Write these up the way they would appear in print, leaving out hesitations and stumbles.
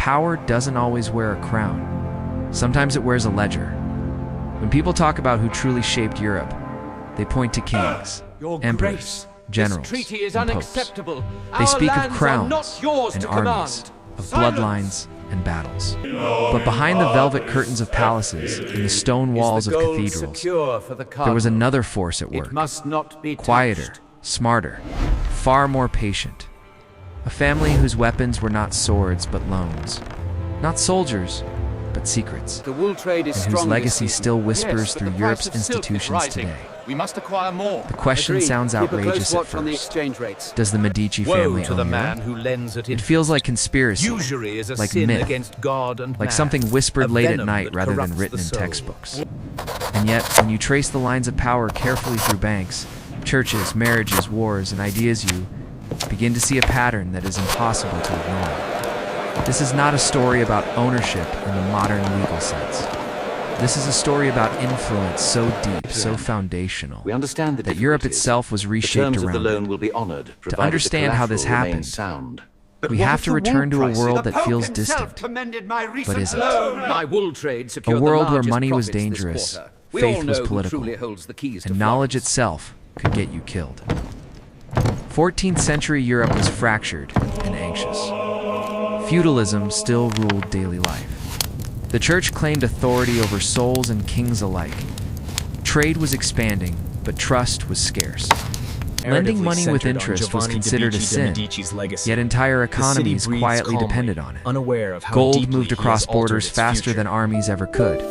power doesn't always wear a crown. Sometimes it wears a ledger. When people talk about who truly shaped Europe, they point to kings, emperors, generals, and popes. They speak of crowns and armies, of bloodlines and battles. But behind the velvet curtains of palaces and the stone walls of cathedrals, there was another force at work. Quieter, smarter, far more patient. A family whose weapons were not swords but loans. Not soldiers, but secrets. The wool trade is and whose legacy still whispers through Europe's institutions today. We must acquire more. The question sounds outrageous at first. Does the Medici family own Europe? It feels like conspiracy, like myth, like something whispered late at night rather than written in textbooks. And yet, when you trace the lines of power carefully through banks, churches, marriages, wars, and ideas, you begin to see a pattern that is impossible to ignore. This is not a story about ownership in the modern legal sense. This is a story about influence so deep, so foundational, that Europe itself was reshaped around it. To understand how this happened, we have to return to a world that feels distant, but isn't. A world where money was dangerous, faith was political, and knowledge itself could get you killed. 14th century Europe was fractured and anxious. Feudalism still ruled daily life. The church claimed authority over souls and kings alike. Trade was expanding, but trust was scarce. Lending money with interest was considered a sin, yet entire economies quietly depended on it. Gold moved across borders faster than armies ever could,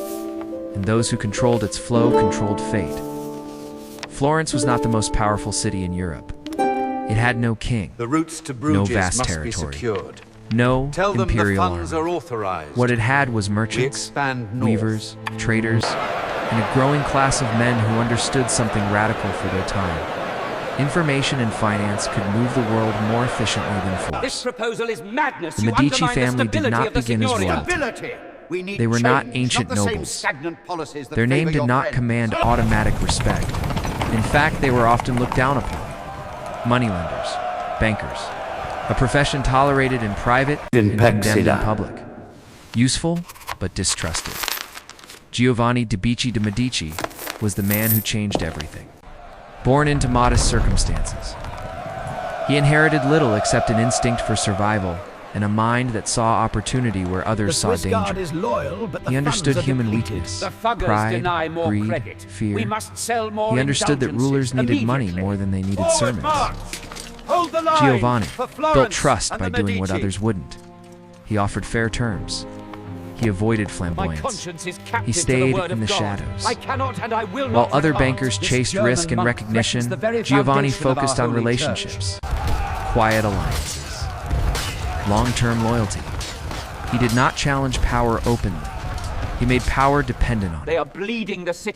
and those who controlled its flow controlled fate. Florence was not the most powerful city in Europe. It had no king, no vast territory, no imperial army. What it had was merchants, weavers, traders, and a growing class of men who understood something radical for their time. Information and finance could move the world more efficiently than force. This proposal is madness. The Medici family did not begin as royalty. They were not ancient nobles. Their name did not command automatic respect. In fact, they were often looked down upon. Moneylenders, bankers, a profession tolerated in private and condemned in public. Useful, but distrusted. Giovanni de' Medici was the man who changed everything. Born into modest circumstances, he inherited little except an instinct for survival and a mind that saw opportunity where others saw danger. He understood human weakness, pride, greed, fear. He understood that rulers needed money more than they needed sermons. Giovanni built trust by doing what others wouldn't. He offered fair terms. He avoided flamboyance. He stayed in the shadows. While other bankers chased risk and recognition, Giovanni focused on relationships, quiet alliances, long-term loyalty. He did not challenge power openly. He made power dependent on it.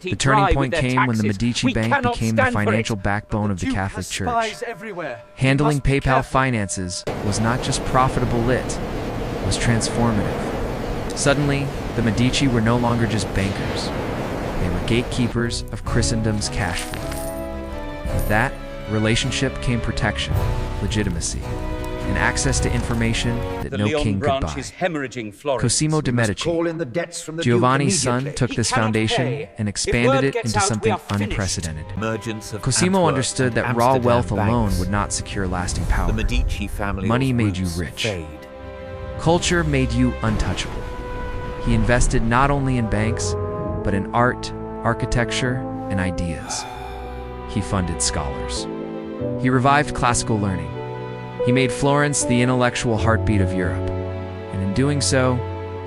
The turning point came when the Medici Bank became the financial backbone of the Catholic Church. Handling PayPal finances was not just profitable, it was transformative. Suddenly, the Medici were no longer just bankers. They were gatekeepers of Christendom's cash flow. With that relationship came protection, legitimacy, and access to information that no king could buy. Cosimo de' Medici, Giovanni's son, took this foundation and expanded it into something unprecedented. Cosimo understood that raw wealth alone would not secure lasting power. Money made you rich. Culture made you untouchable. He invested not only in banks, but in art, architecture, and ideas. He funded scholars. He revived classical learning. He made Florence the intellectual heartbeat of Europe. And in doing so,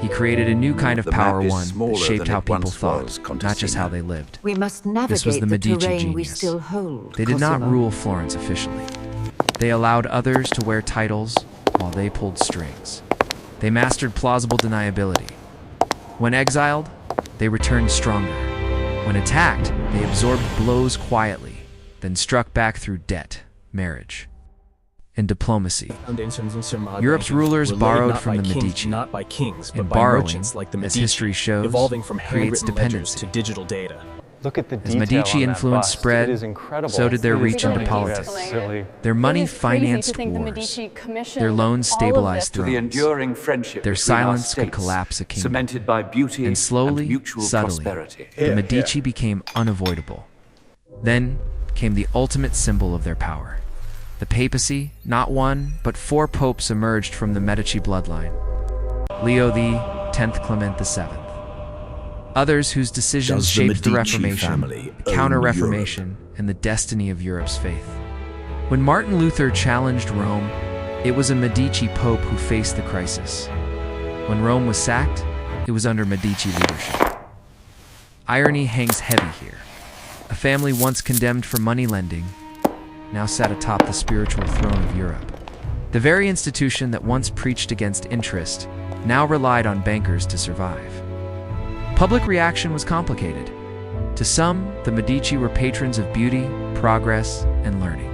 he created a new kind of power, one that shaped how people thought, not just how they lived. We must navigate this was the Medici terrain we genius. still hold, They did not Cosimo. rule Florence officially. They allowed others to wear titles while they pulled strings. They mastered plausible deniability. When exiled, they returned stronger. When attacked, they absorbed blows quietly, then struck back through debt, marriage, and diplomacy. Europe's rulers borrowed from the Medici, not by kings, but and by borrowing, merchants like the as Medici, history shows, evolving from creates handwritten ledgers dependency. to digital data. Look at the As detail Medici on that influence bust. spread, It is incredible. so did their It is reach into stunning. politics. Yes, silly. Their money It is crazy to financed think the wars. Medici commissioned Their loans all of stabilized this. To the thrones. enduring friendship Their between our silence could states, collapse a kingdom. cemented by beauty And slowly, mutual subtly, prosperity. the Medici became unavoidable. Then came the ultimate symbol of their power. The papacy, not one, but 4 popes emerged from the Medici bloodline. Leo X, Clement VII. Others whose decisions Does the shaped the Medici Reformation, family the own Counter-Reformation, and the destiny of Europe's faith. When Martin Luther challenged Rome, it was a Medici pope who faced the crisis. When Rome was sacked, it was under Medici leadership. Irony hangs heavy here. A family once condemned for money lending now sat atop the spiritual throne of Europe. The very institution that once preached against interest now relied on bankers to survive. Public reaction was complicated. To some, the Medici were patrons of beauty, progress, and learning.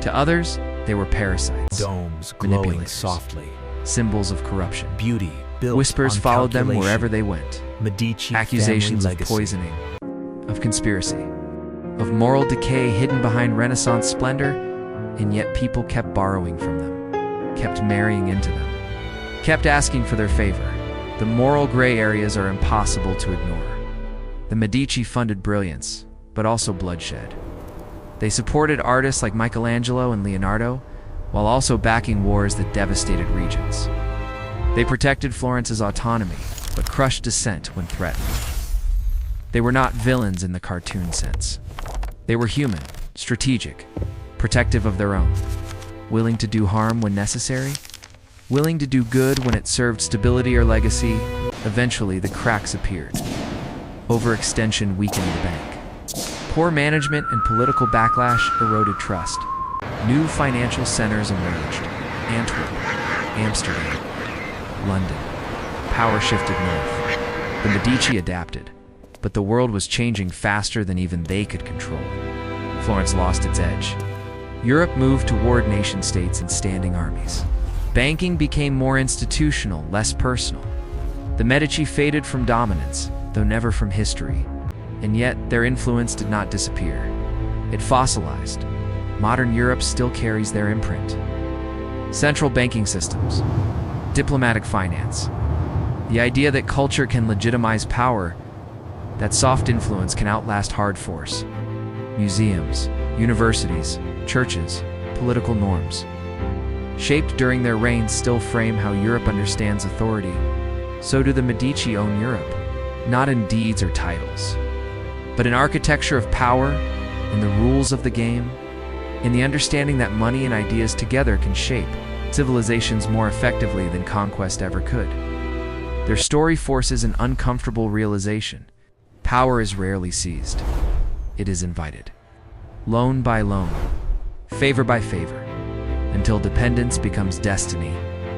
To others, they were parasites, Domes glowing manipulators, softly. symbols of corruption. Beauty built Whispers on followed them calculation. wherever they went. Medici Accusations family of legacy. poisoning, of conspiracy, of moral decay hidden behind Renaissance splendor, and yet people kept borrowing from them, kept marrying into them, kept asking for their favor. The moral gray areas are impossible to ignore. The Medici funded brilliance, but also bloodshed. They supported artists like Michelangelo and Leonardo, while also backing wars that devastated regions. They protected Florence's autonomy, but crushed dissent when threatened. They were not villains in the cartoon sense. They were human, strategic, protective of their own, willing to do harm when necessary, willing to do good when it served stability or legacy. Eventually, the cracks appeared. Overextension weakened the bank. Poor management and political backlash eroded trust. New financial centers emerged. Antwerp, Amsterdam, London. Power shifted north. The Medici adapted, but the world was changing faster than even they could control. Florence lost its edge. Europe moved toward nation-states and standing armies. Banking became more institutional, less personal. The Medici faded from dominance, though never from history. And yet, their influence did not disappear. It fossilized. Modern Europe still carries their imprint. Central banking systems, diplomatic finance, the idea that culture can legitimize power, that soft influence can outlast hard force. Museums, universities, churches, political norms, shaped during their reigns, still frame how Europe understands authority. So do the Medici own Europe, not in deeds or titles, but in architecture of power, in the rules of the game, in the understanding that money and ideas together can shape civilizations more effectively than conquest ever could. Their story forces an uncomfortable realization. Power is rarely seized. It is invited. Loan by loan, favor by favor, until dependence becomes destiny.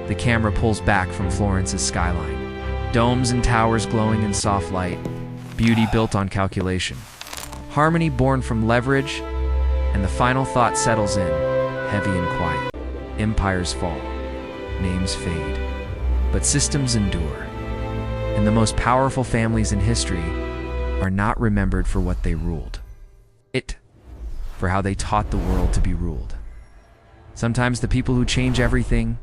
The camera pulls back from Florence's skyline. Domes and towers glowing in soft light, beauty built on calculation, harmony born from leverage, and the final thought settles in, heavy and quiet. Empires fall, names fade, but systems endure. And the most powerful families in history are not remembered for what they ruled, for how they taught the world to be ruled. Sometimes the people who change everything